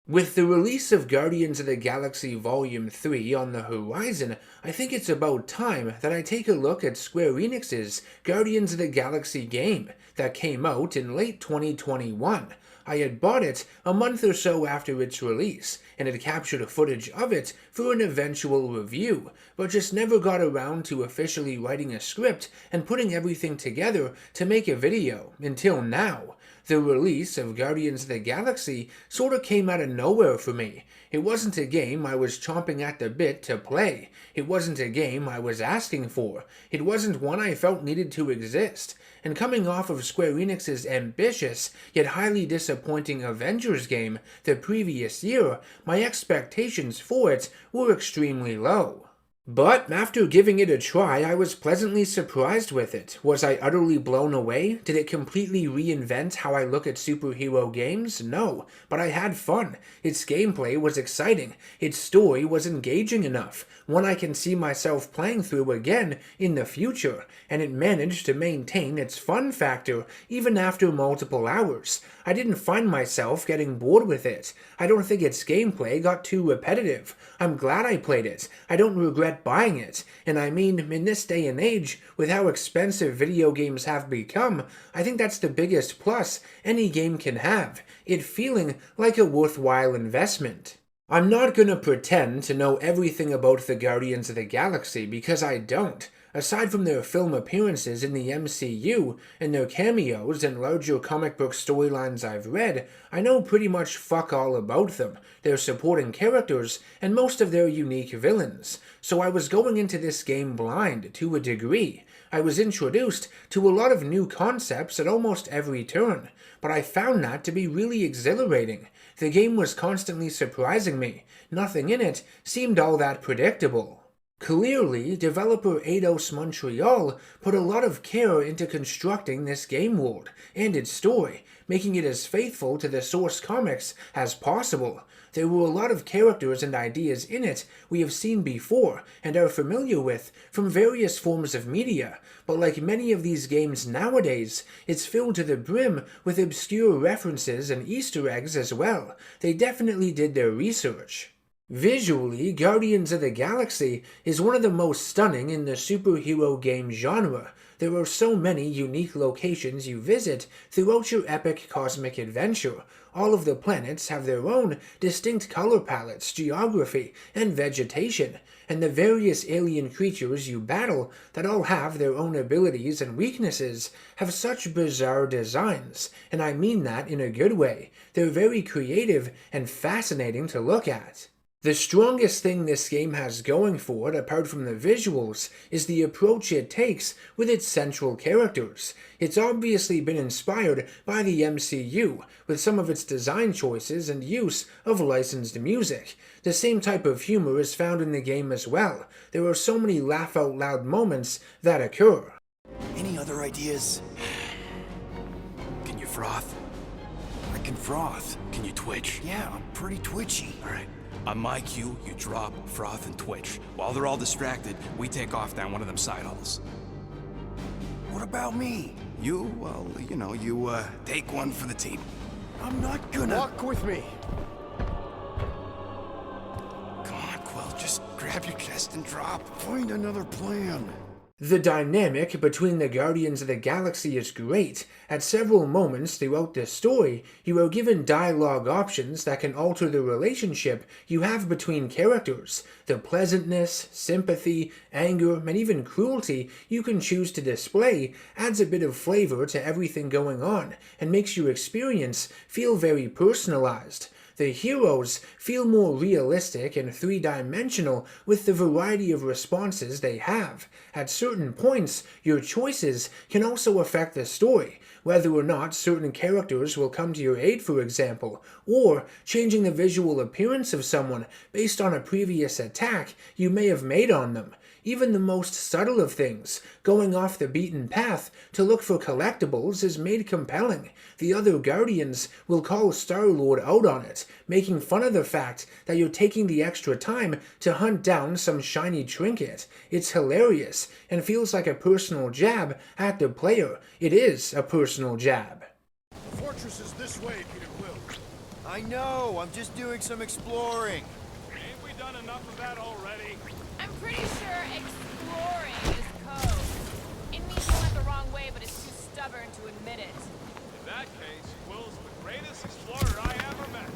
With the release of Guardians of the Galaxy Volume 3 on the horizon, I think it's about time that I take a look at Square Enix's Guardians of the Galaxy game that came out in late 2021. I had bought it a month or so after its release, and had captured footage of it for an eventual review, but just never got around to officially writing a script and putting everything together to make a video, until now. The release of Guardians of the Galaxy sorta came out of nowhere for me. It wasn't a game I was chomping at the bit to play. It wasn't a game I was asking for. It wasn't one I felt needed to exist. And coming off of Square Enix's ambitious, yet highly disappointing Avengers game the previous year, my expectations for it were extremely low. But after giving it a try, I was pleasantly surprised with it. Was I utterly blown away? Did it completely reinvent how I look at superhero games? No, but I had fun. Its gameplay was exciting. Its story was engaging enough, one I can see myself playing through again in the future, and it managed to maintain its fun factor even after multiple hours. I didn't find myself getting bored with it. I don't think its gameplay got too repetitive. I'm glad I played it. I don't regret buying it, and I mean, in this day and age, with how expensive video games have become, I think that's the biggest plus any game can have, it feeling like a worthwhile investment. I'm not gonna pretend to know everything about the Guardians of the Galaxy, because I don't. Aside from their film appearances in the MCU and their cameos and larger comic book storylines I've read, I know pretty much fuck all about them, their supporting characters, and most of their unique villains. So I was going into this game blind, to a degree. I was introduced to a lot of new concepts at almost every turn, but I found that to be really exhilarating. The game was constantly surprising me. Nothing in it seemed all that predictable. Clearly, developer Eidos Montreal put a lot of care into constructing this game world and its story, making it as faithful to the source comics as possible. There were a lot of characters and ideas in it we have seen before and are familiar with from various forms of media, but like many of these games nowadays, it's filled to the brim with obscure references and Easter eggs as well. They definitely did their research. Visually, Guardians of the Galaxy is one of the most stunning in the superhero game genre. There are so many unique locations you visit throughout your epic cosmic adventure. All of the planets have their own distinct color palettes, geography, and vegetation, and the various alien creatures you battle that all have their own abilities and weaknesses have such bizarre designs, and I mean that in a good way. They're very creative and fascinating to look at. The strongest thing this game has going for it, apart from the visuals, is the approach it takes with its central characters. It's obviously been inspired by the MCU, with some of its design choices and use of licensed music. The same type of humor is found in the game as well. There are so many laugh-out-loud moments that occur. Any other ideas? Can you froth? I can froth. Can you twitch? Yeah, I'm pretty twitchy. All right. On my cue, you drop, froth, and twitch. While they're all distracted, we take off down one of them side halls. What about me? You take one for the team. I'm not gonna... Walk with me. Come on, Quill, just grab your chest and drop. Find another plan. The dynamic between the Guardians of the Galaxy is great. At several moments throughout the story, you are given dialogue options that can alter the relationship you have between characters. The pleasantness, sympathy, anger, and even cruelty you can choose to display adds a bit of flavor to everything going on and makes your experience feel very personalized. The heroes feel more realistic and three-dimensional with the variety of responses they have. At certain points, your choices can also affect the story, whether or not certain characters will come to your aid, for example, or changing the visual appearance of someone based on a previous attack you may have made on them. Even the most subtle of things, going off the beaten path to look for collectibles, is made compelling. The other Guardians will call Star-Lord out on it, making fun of the fact that you're taking the extra time to hunt down some shiny trinket. It's hilarious, and feels like a personal jab at the player. It is a personal jab. The fortress is this way, Peter Quill. I know, I'm just doing some exploring. Ain't we done enough of that already? I'm pretty sure exploring is code. It means you went the wrong way, but it's too stubborn to admit it. In that case, Will's the greatest explorer I ever met.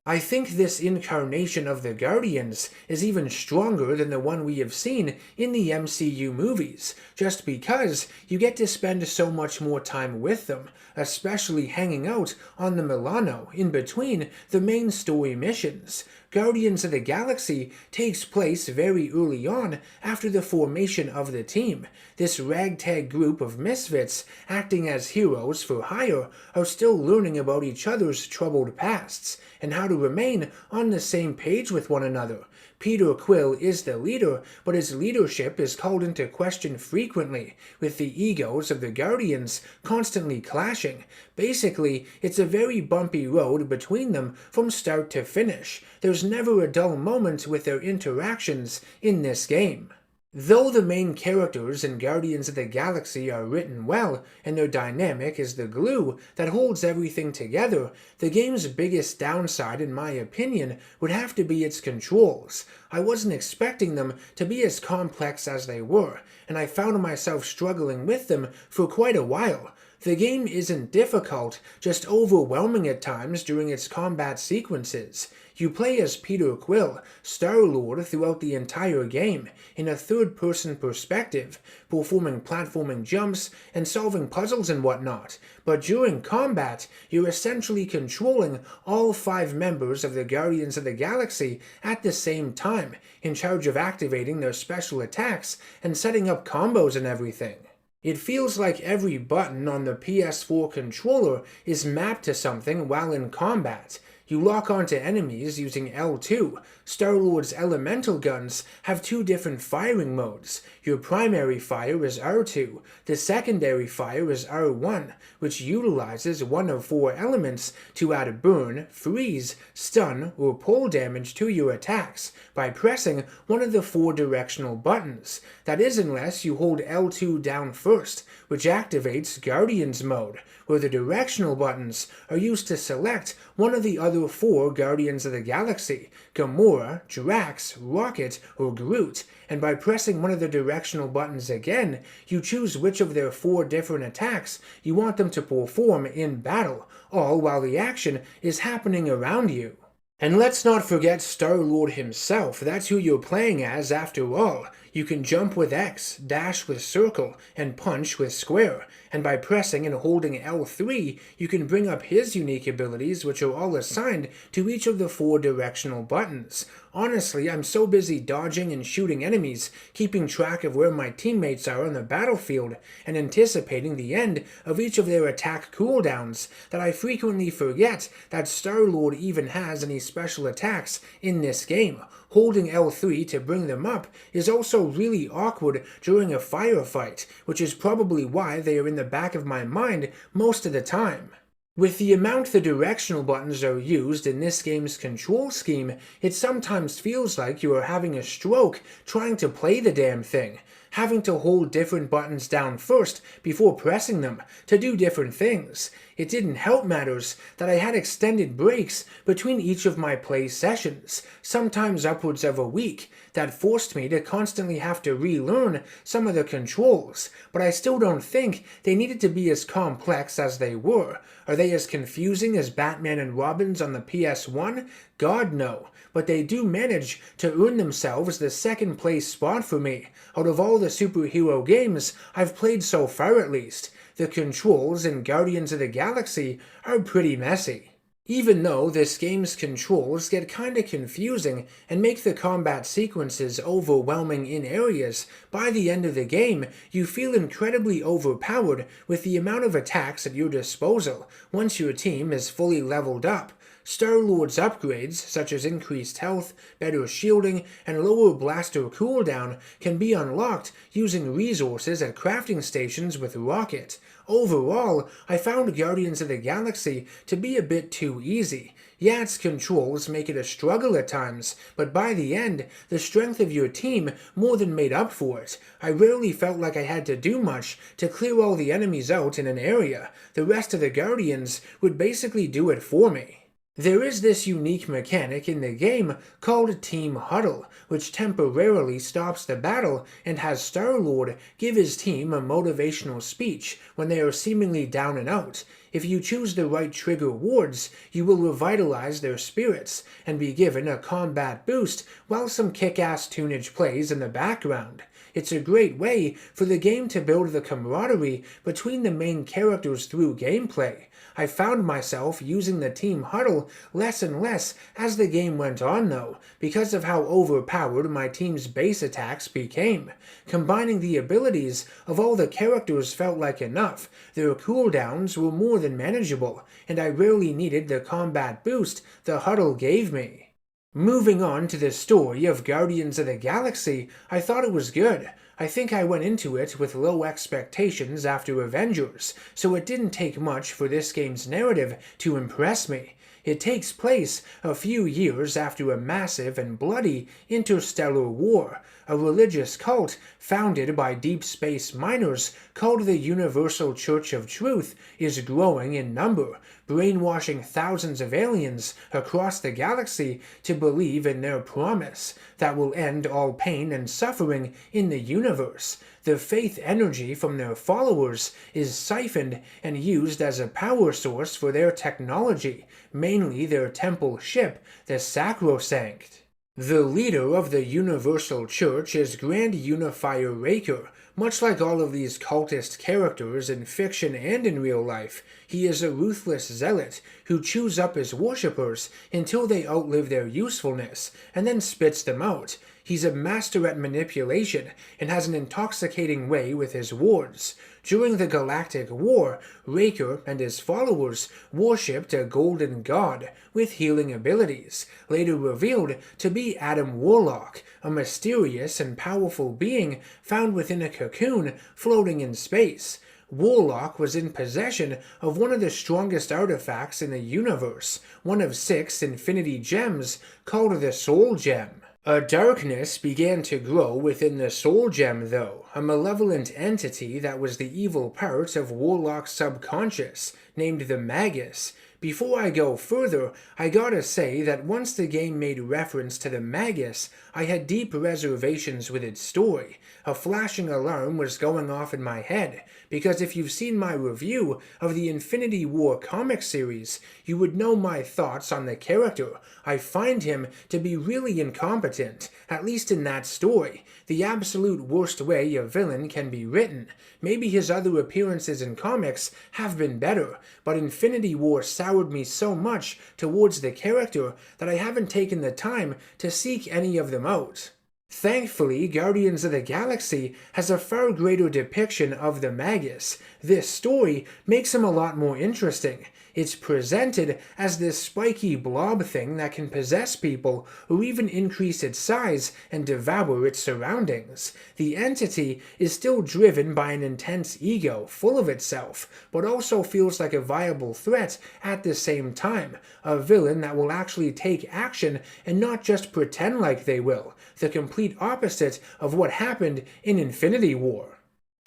I think this incarnation of the Guardians is even stronger than the one we have seen in the MCU movies, just because you get to spend so much more time with them, especially hanging out on the Milano in between the main story missions. Guardians of the Galaxy takes place very early on after the formation of the team. This ragtag group of misfits, acting as heroes for hire, are still learning about each other's troubled pasts and how to remain on the same page with one another. Peter Quill is the leader, but his leadership is called into question frequently, with the egos of the Guardians constantly clashing. Basically, it's a very bumpy road between them from start to finish. There's never a dull moment with their interactions in this game. Though the main characters in Guardians of the Galaxy are written well, and their dynamic is the glue that holds everything together, the game's biggest downside, in my opinion, would have to be its controls. I wasn't expecting them to be as complex as they were, and I found myself struggling with them for quite a while. The game isn't difficult, just overwhelming at times during its combat sequences. You play as Peter Quill, Star-Lord, throughout the entire game, in a third-person perspective, performing platforming jumps and solving puzzles and whatnot. But during combat, you're essentially controlling all 5 members of the Guardians of the Galaxy at the same time, in charge of activating their special attacks and setting up combos and everything. It feels like every button on the PS4 controller is mapped to something while in combat. You lock onto enemies using L2. Star-Lord's elemental guns have 2 different firing modes. Your primary fire is R2. The secondary fire is R1, which utilizes one of 4 elements to add burn, freeze, stun, or pull damage to your attacks by pressing one of the 4 directional buttons. That is, unless you hold L2 down first, which activates Guardians mode, where the directional buttons are used to select one of the other 4 Guardians of the Galaxy, Gamora, Drax, Rocket, or Groot, and by pressing one of the directional buttons again, you choose which of their 4 different attacks you want them to perform in battle, all while the action is happening around you. And let's not forget Star-Lord himself. That's who you're playing as after all. You can jump with X, dash with circle, and punch with square. And by pressing and holding L3, you can bring up his unique abilities, which are all assigned to each of the 4 directional buttons. Honestly, I'm so busy dodging and shooting enemies, keeping track of where my teammates are on the battlefield, and anticipating the end of each of their attack cooldowns, that I frequently forget that Star-Lord even has any special attacks in this game. Holding L3 to bring them up is also really awkward during a firefight, which is probably why they are in the back of my mind most of the time. With the amount the directional buttons are used in this game's control scheme, it sometimes feels like you are having a stroke trying to play the damn thing, having to hold different buttons down first before pressing them to do different things. It didn't help matters that I had extended breaks between each of my play sessions, sometimes upwards of a week, that forced me to constantly have to relearn some of the controls, but I still don't think they needed to be as complex as they were. Are they as confusing as Batman and Robin's on the PS1? God no, but they do manage to earn themselves the second place spot for me. Out of all the superhero games I've played so far at least, the controls in Guardians of the Galaxy are pretty messy. Even though this game's controls get kinda confusing and make the combat sequences overwhelming in areas, by the end of the game you feel incredibly overpowered with the amount of attacks at your disposal once your team is fully leveled up. Star-Lord's upgrades, such as increased health, better shielding, and lower blaster cooldown, can be unlocked using resources at crafting stations with Rocket. Overall, I found Guardians of the Galaxy to be a bit too easy. Yeah, its controls make it a struggle at times, but by the end, the strength of your team more than made up for it. I rarely felt like I had to do much to clear all the enemies out in an area. The rest of the Guardians would basically do it for me. There is this unique mechanic in the game called Team Huddle, which temporarily stops the battle and has Star-Lord give his team a motivational speech when they are seemingly down and out. If you choose the right trigger wards, you will revitalize their spirits and be given a combat boost while some kick-ass tunage plays in the background. It's a great way for the game to build the camaraderie between the main characters through gameplay. I found myself using the Team Huddle less and less as the game went on though, because of how overpowered my team's base attacks became. Combining the abilities of all the characters felt like enough. Their cooldowns were more than manageable, and I rarely needed the combat boost the Huddle gave me. Moving on to the story of Guardians of the Galaxy, I thought it was good. I think I went into it with low expectations after Avengers, so it didn't take much for this game's narrative to impress me. It takes place a few years after a massive and bloody interstellar war. A religious cult founded by deep space miners called the Universal Church of Truth is growing in number, brainwashing thousands of aliens across the galaxy to believe in their promise that will end all pain and suffering in the universe. The faith energy from their followers is siphoned and used as a power source for their technology, mainly their temple ship, the Sacrosanct. The leader of the Universal Church is Grand Unifier Raker. Much like all of these cultist characters in fiction and in real life, he is a ruthless zealot who chews up his worshippers until they outlive their usefulness, and then spits them out. He's a master at manipulation and has an intoxicating way with his wards. During the Galactic War, Raker and his followers worshipped a golden god with healing abilities, later revealed to be Adam Warlock, a mysterious and powerful being found within a cocoon floating in space. Warlock was in possession of one of the strongest artifacts in the universe, one of 6 infinity gems called the Soul Gem. A darkness began to grow within the Soul Gem, though, a malevolent entity that was the evil part of Warlock's subconscious, named the Magus. Before I go further, I gotta say that once the game made reference to the Magus, I had deep reservations with its story. A flashing alarm was going off in my head, because if you've seen my review of the Infinity War comic series, you would know my thoughts on the character. I find him to be really incompetent, at least in that story, the absolute worst way a villain can be written. Maybe his other appearances in comics have been better, but Infinity War soured me so much towards the character that I haven't taken the time to seek any of them out. Thankfully, Guardians of the Galaxy has a far greater depiction of the Magus. This story makes him a lot more interesting. It's presented as this spiky blob thing that can possess people or even increase its size and devour its surroundings. The entity is still driven by an intense ego full of itself, but also feels like a viable threat at the same time, a villain that will actually take action and not just pretend like they will, the complete opposite of what happened in Infinity War.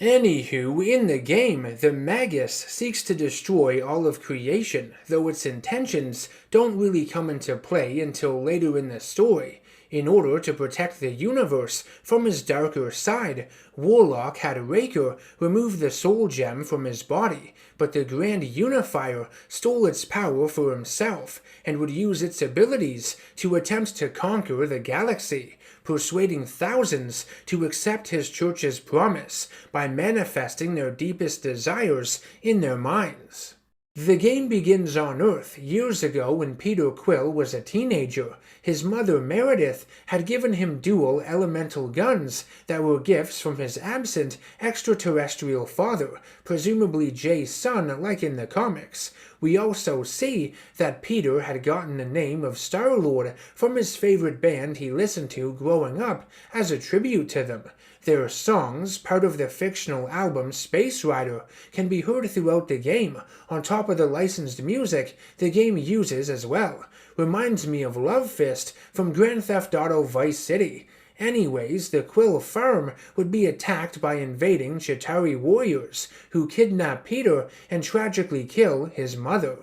Anywho, in the game, the Magus seeks to destroy all of creation, though its intentions don't really come into play until later in the story. In order to protect the universe from his darker side, Warlock had Raker remove the Soul Gem from his body, but the Grand Unifier stole its power for himself and would use its abilities to attempt to conquer the galaxy, persuading thousands to accept his church's promise by manifesting their deepest desires in their minds. The game begins on Earth years ago when Peter Quill was a teenager. His mother Meredith had given him dual elemental guns that were gifts from his absent extraterrestrial father, presumably Jay's son like in the comics. We also see that Peter had gotten the name of Star-Lord from his favorite band he listened to growing up as a tribute to them. Their songs, part of the fictional album Space Rider, can be heard throughout the game, on top of the licensed music the game uses as well. Reminds me of Love Fist from Grand Theft Auto Vice City. Anyways, the Quill farm would be attacked by invading Chitauri warriors, who kidnap Peter and tragically kill his mother.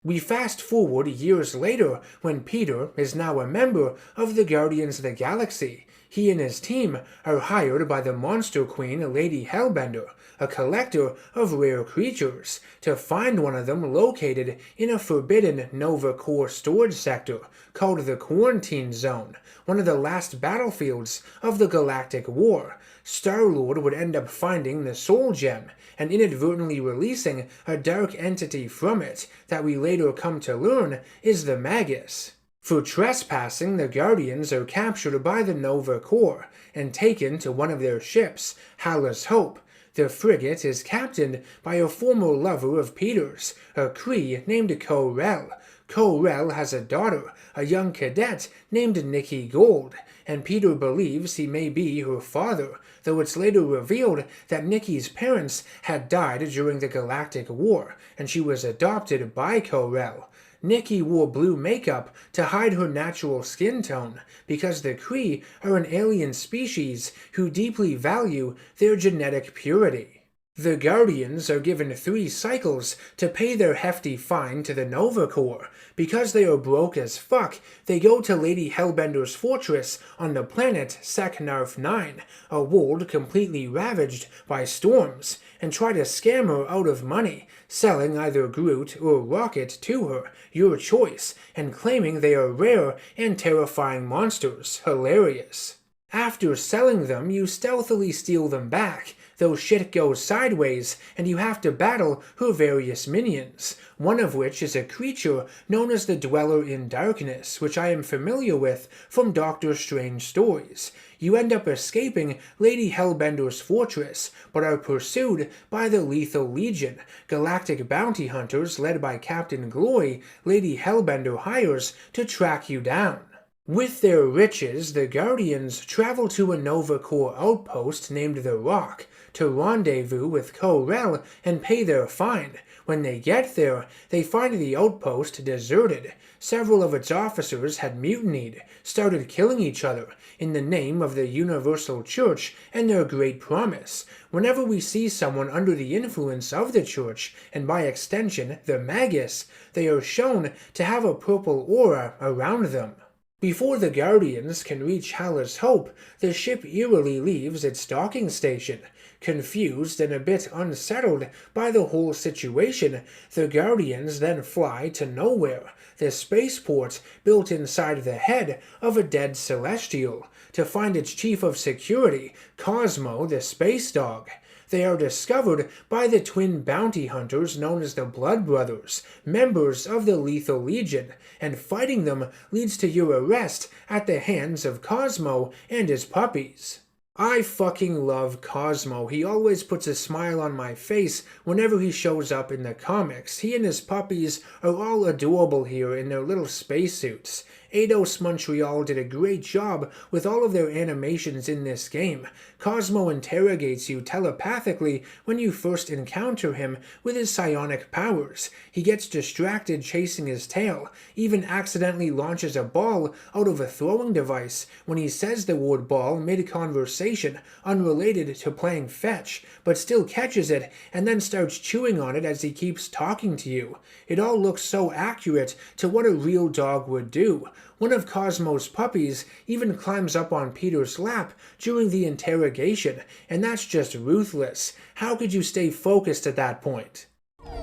We fast forward years later when Peter is now a member of the Guardians of the Galaxy. He and his team are hired by the Monster Queen Lady Hellbender, a collector of rare creatures, to find one of them located in a forbidden Nova Corps storage sector called the Quarantine Zone, one of the last battlefields of the Galactic War. Star-Lord would end up finding the Soul Gem and inadvertently releasing a dark entity from it that we later come to learn is the Magus. For trespassing, the Guardians are captured by the Nova Corps and taken to one of their ships, Hala's Hope. The frigate is captained by a former lover of Peter's, a Kree named Ko-Rel. Ko-Rel has a daughter, a young cadet named Nikki Gold, and Peter believes he may be her father, though it's later revealed that Nikki's parents had died during the Galactic War, and she was adopted by Ko-Rel. Nikki wore blue makeup to hide her natural skin tone because the Kree are an alien species who deeply value their genetic purity. The Guardians are given 3 cycles to pay their hefty fine to the Nova Corps. Because they are broke as fuck, they go to Lady Hellbender's fortress on the planet Seknarf 9, a world completely ravaged by storms, and try to scam her out of money, selling either Groot or Rocket to her, your choice, and claiming they are rare and terrifying monsters. Hilarious. After selling them, you stealthily steal them back, though shit goes sideways and you have to battle her various minions, one of which is a creature known as the Dweller in Darkness, which I am familiar with from Doctor Strange stories. You end up escaping Lady Hellbender's fortress, but are pursued by the Lethal Legion, galactic bounty hunters led by Captain Glory Lady Hellbender hires to track you down. With their riches, the Guardians travel to a Nova Corps outpost named the Rock to rendezvous with Ko-Rel and pay their fine. When they get there, they find the outpost deserted. Several of its officers had mutinied, started killing each other in the name of the Universal Church and their great promise. Whenever we see someone under the influence of the Church, and by extension the Magus, they are shown to have a purple aura around them. Before the Guardians can reach Hala's Hope, the ship eerily leaves its docking station. Confused and a bit unsettled by the whole situation, the Guardians then fly to Nowhere, the spaceport built inside the head of a dead Celestial, to find its chief of security, Cosmo the Space Dog. They are discovered by the twin bounty hunters known as the Blood Brothers, members of the Lethal Legion, and fighting them leads to your arrest at the hands of Cosmo and his puppies. I fucking love Cosmo. He always puts a smile on my face whenever he shows up in the comics. He and his puppies are all adorable here in their little spacesuits. Eidos Montreal did a great job with all of their animations in this game. Cosmo interrogates you telepathically when you first encounter him with his psionic powers. He gets distracted chasing his tail, even accidentally launches a ball out of a throwing device when he says the word ball mid-conversation, unrelated to playing fetch, but still catches it and then starts chewing on it as he keeps talking to you. It all looks so accurate to what a real dog would do. One of Cosmo's puppies even climbs up on Peter's lap during the interrogation, and that's just ruthless. How could you stay focused at that point?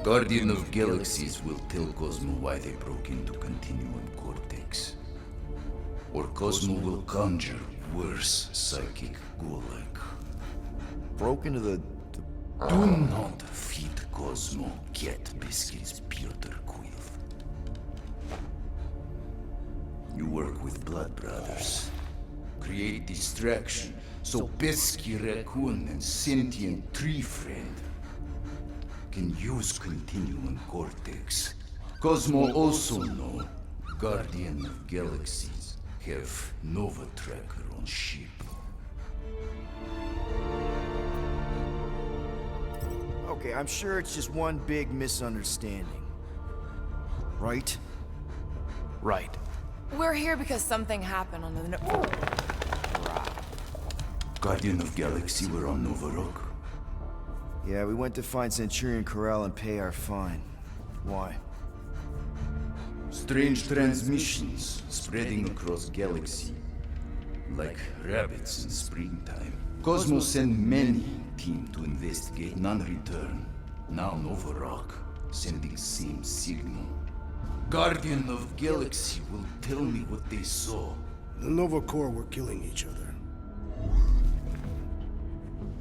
Guardian of Galaxies will tell Cosmo why they broke into Continuum Cortex. Or Cosmo will conjure worse psychic gulag. Broke into the... Do not feed Cosmo cat biscuits, Peter Quill. You work with Blood Brothers. Create distraction so Pesky Raccoon and Sentient Tree Friend can use Continuum Cortex. Cosmo also know Guardian of Galaxies have Nova Tracker on ship. Okay, I'm sure it's just one big misunderstanding. Right? Right. We're here because something happened on the... Guardian of Galaxy were on Nova Rock. Yeah, we went to find Centurion Corral and pay our fine. Why? strange transmissions spreading across galaxy, like rabbits in springtime. Cosmos sent many team to investigate, none return. Now Nova Rock, sending same signal. Guardian of Galaxy will tell me what they saw. The Nova Corps were killing each other.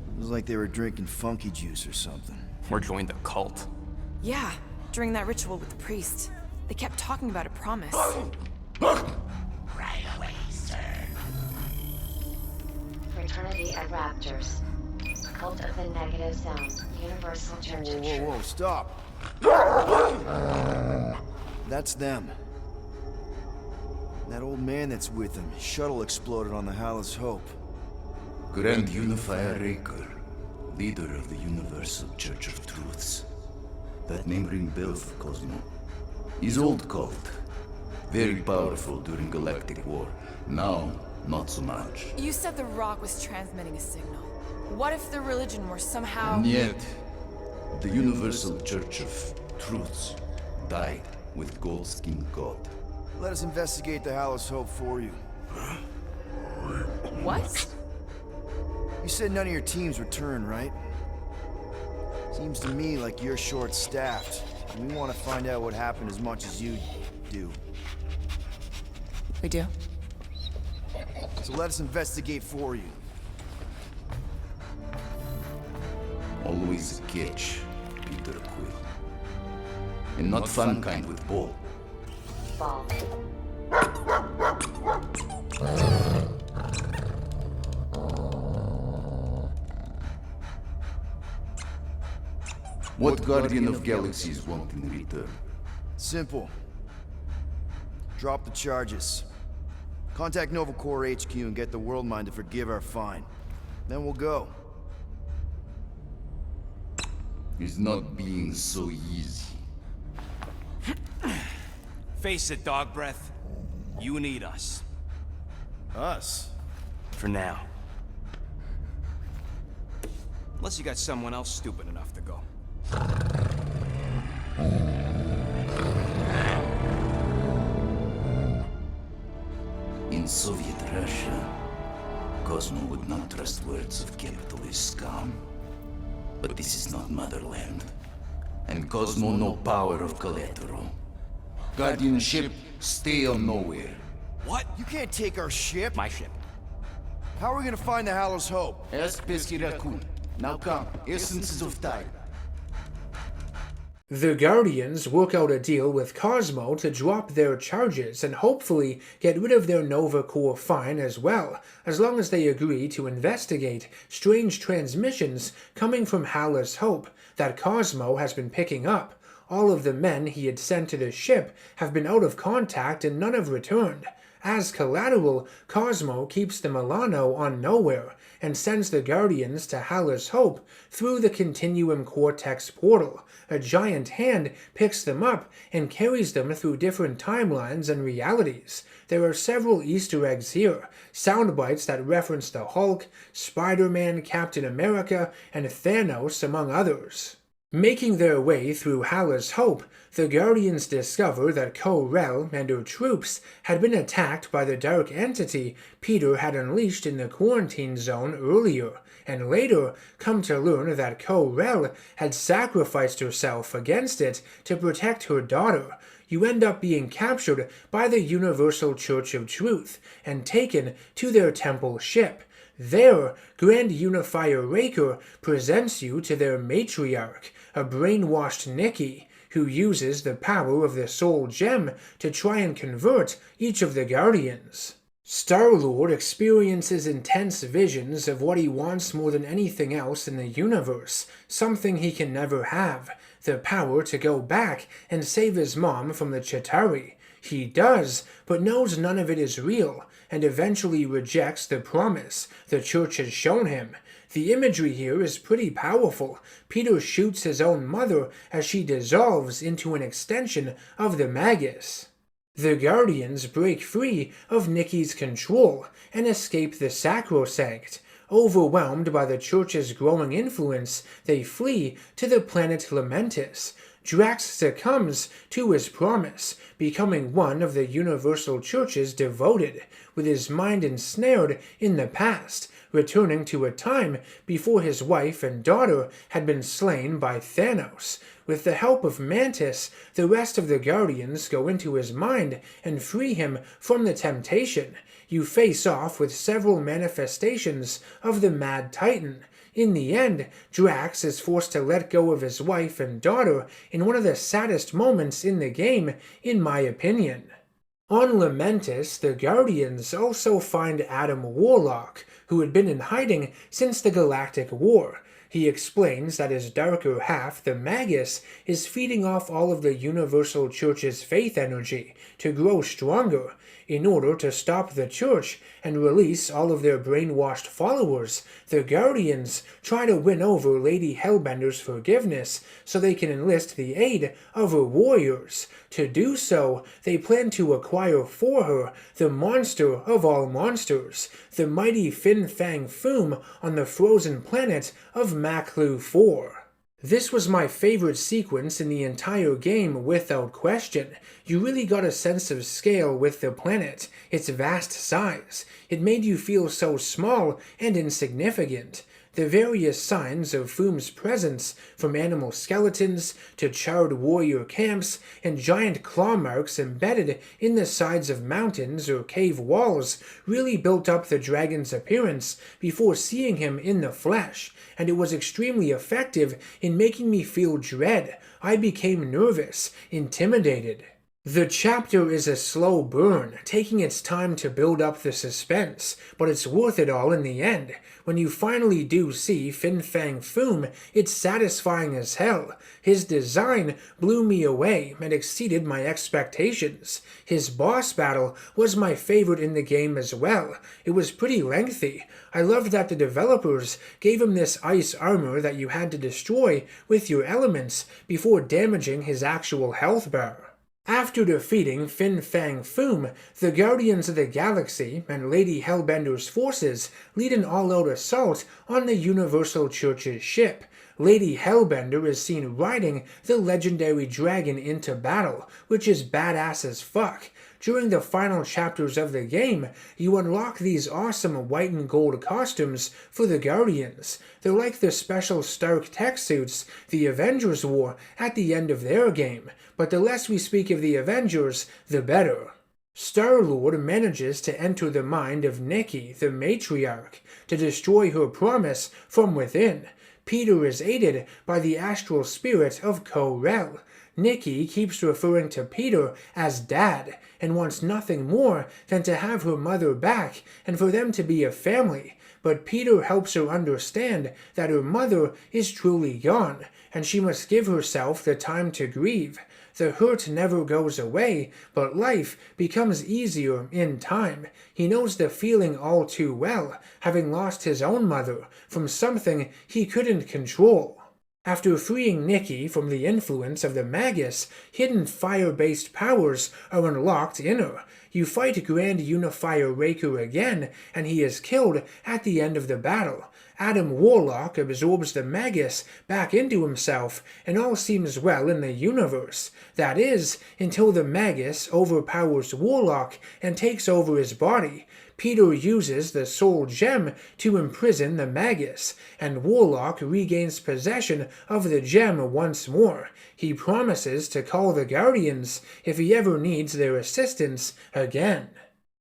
It was like they were drinking funky juice or something. Or joined the cult. Yeah, during that ritual with the priest. They kept talking about a promise. Right away, sir. Fraternity of Raptors. Cult of the Negative Zone. Universal Church of Truth. Whoa, stop. That's them. That old man that's with them. His shuttle exploded on the Hallis Hope. Grand Unifier Raker, leader of the Universal Church of Truths. That name rings bells for Cosmo. His old cult. Very powerful during Galactic War. Now, not so much. You said the rock was transmitting a signal. What if the religion were somehow... And yet, the Universal Church of Truths died with Goldskin God. Let us investigate the Hallis Hope for you. What? You said none of your teams return, right? Seems to me like you're short-staffed. And we want to find out what happened as much as you do. We do. So let us investigate for you. Always a catch, Peter Quill. And not fun kind with ball. Ball. What Guardian of Galaxies want in return? Simple. Drop the charges. Contact Nova Corps HQ and get the World Mind to forgive our fine. Then we'll go. It's not being so easy. Face it, dog breath. You need us. Us? For now. Unless you got someone else stupid enough to go. In Soviet Russia, Cosmo would not trust words of capitalist scum. But this is not motherland. And Cosmo no power of collateral. Guardianship, stay on nowhere. What? You can't take our ship. My ship. How are we gonna find the Hallis Hope? Ask Pesky Raccoon. Now come, essences of time. The Guardians work out a deal with Cosmo to drop their charges and hopefully get rid of their Nova Corps fine as well, as long as they agree to investigate strange transmissions coming from Hallis Hope that Cosmo has been picking up. All of the men he had sent to the ship have been out of contact and none have returned. As collateral, Cosmo keeps the Milano on Nowhere and sends the Guardians to Hallis Hope through the Continuum Cortex portal. A giant hand picks them up and carries them through different timelines and realities. There are several Easter eggs here, sound bites that reference the Hulk, Spider-Man, Captain America, and Thanos, among others. Making their way through Hallis Hope, the Guardians discover that Ko-Rel and her troops had been attacked by the dark entity Peter had unleashed in the quarantine zone earlier, and later come to learn that Ko-Rel had sacrificed herself against it to protect her daughter. You end up being captured by the Universal Church of Truth and taken to their temple ship. There, Grand Unifier Raker presents you to their matriarch, a brainwashed Nikki, who uses the power of the Soul Gem to try and convert each of the Guardians. Star-Lord experiences intense visions of what he wants more than anything else in the universe, something he can never have, the power to go back and save his mom from the Chitauri. He does, but knows none of it is real, and eventually rejects the promise the Church has shown him. The imagery here is pretty powerful. Peter shoots his own mother as she dissolves into an extension of the Magus. The Guardians break free of Nikki's control and escape the Sacrosanct. Overwhelmed by the Church's growing influence, they flee to the planet Lamentis. Drax succumbs to his promise, becoming one of the Universal Church's devoted, with his mind ensnared in the past, returning to a time before his wife and daughter had been slain by Thanos. With the help of Mantis, the rest of the Guardians go into his mind and free him from the temptation. You face off with several manifestations of the Mad Titan. In the end, Drax is forced to let go of his wife and daughter in one of the saddest moments in the game, in my opinion. On Lamentis, the Guardians also find Adam Warlock, who had been in hiding since the Galactic War. He explains that his darker half, the Magus, is feeding off all of the Universal Church's faith energy to grow stronger. In order to stop the Church and release all of their brainwashed followers, the Guardians try to win over Lady Hellbender's forgiveness so they can enlist the aid of her warriors. To do so, they plan to acquire for her the monster of all monsters, the mighty Fin Fang Foom on the frozen planet of Maklu 4. This was my favorite sequence in the entire game without question. You really got a sense of scale with the planet, its vast size. It made you feel so small and insignificant. The various signs of Foom's presence, from animal skeletons to charred warrior camps and giant claw marks embedded in the sides of mountains or cave walls, really built up the dragon's appearance before seeing him in the flesh, and it was extremely effective in making me feel dread. I became nervous, intimidated. The chapter is a slow burn, taking its time to build up the suspense, but it's worth it all in the end. When you finally do see Fin Fang Foom, it's satisfying as hell. His design blew me away and exceeded my expectations. His boss battle was my favorite in the game as well. It was pretty lengthy. I loved that the developers gave him this ice armor that you had to destroy with your elements before damaging his actual health bar. After defeating Fin Fang Foom, the Guardians of the Galaxy and Lady Hellbender's forces lead an all-out assault on the Universal Church's ship. Lady Hellbender is seen riding the legendary dragon into battle, which is badass as fuck. During the final chapters of the game, you unlock these awesome white and gold costumes for the Guardians. They're like the special Stark tech suits the Avengers wore at the end of their game, but the less we speak of the Avengers, the better. Star-Lord manages to enter the mind of Nikki, the matriarch, to destroy her promise from within. Peter is aided by the astral spirit of Ko-Rel. Nikki keeps referring to Peter as Dad, and wants nothing more than to have her mother back and for them to be a family. But Peter helps her understand that her mother is truly gone, and she must give herself the time to grieve. The hurt never goes away, but life becomes easier in time. He knows the feeling all too well, having lost his own mother from something he couldn't control. After freeing Nikki from the influence of the Magus, hidden fire-based powers are unlocked in her. You fight Grand Unifier Raker again, and he is killed at the end of the battle. Adam Warlock absorbs the Magus back into himself, and all seems well in the universe. That is, until the Magus overpowers Warlock and takes over his body. Peter uses the Soul Gem to imprison the Magus, and Warlock regains possession of the gem once more. He promises to call the Guardians if he ever needs their assistance again.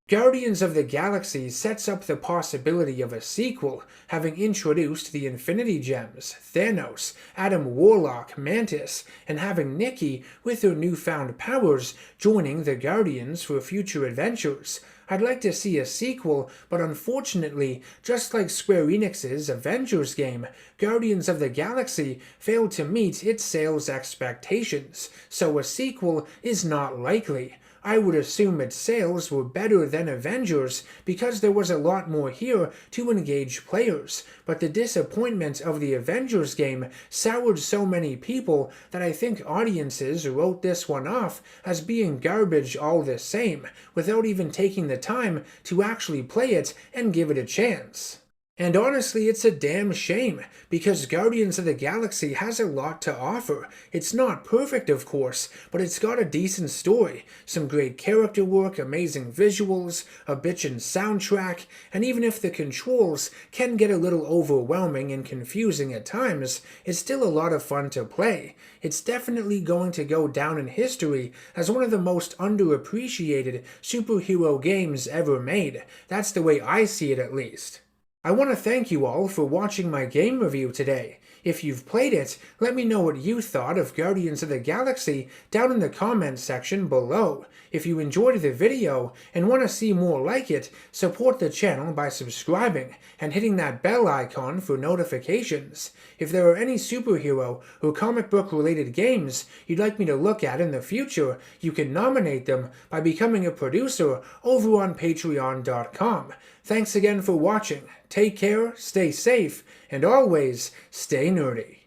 Guardians of the Galaxy sets up the possibility of a sequel, having introduced the Infinity Gems, Thanos, Adam Warlock, Mantis, and having Nikki, with her newfound powers, joining the Guardians for future adventures. I'd like to see a sequel, but unfortunately, just like Square Enix's Avengers game, Guardians of the Galaxy failed to meet its sales expectations, so a sequel is not likely. I would assume its sales were better than Avengers because there was a lot more here to engage players, but the disappointment of the Avengers game soured so many people that I think audiences wrote this one off as being garbage all the same, without even taking the time to actually play it and give it a chance. And honestly, it's a damn shame, because Guardians of the Galaxy has a lot to offer. It's not perfect, of course, but it's got a decent story, some great character work, amazing visuals, a bitchin' soundtrack, and even if the controls can get a little overwhelming and confusing at times, it's still a lot of fun to play. It's definitely going to go down in history as one of the most underappreciated superhero games ever made. That's the way I see it, at least. I want to thank you all for watching my game review today. If you've played it, let me know what you thought of Guardians of the Galaxy down in the comments section below. If you enjoyed the video and want to see more like it, support the channel by subscribing and hitting that bell icon for notifications. If there are any superhero or comic book related games you'd like me to look at in the future, you can nominate them by becoming a producer over on patreon.com. Thanks again for watching. Take care, stay safe, and always stay nerdy.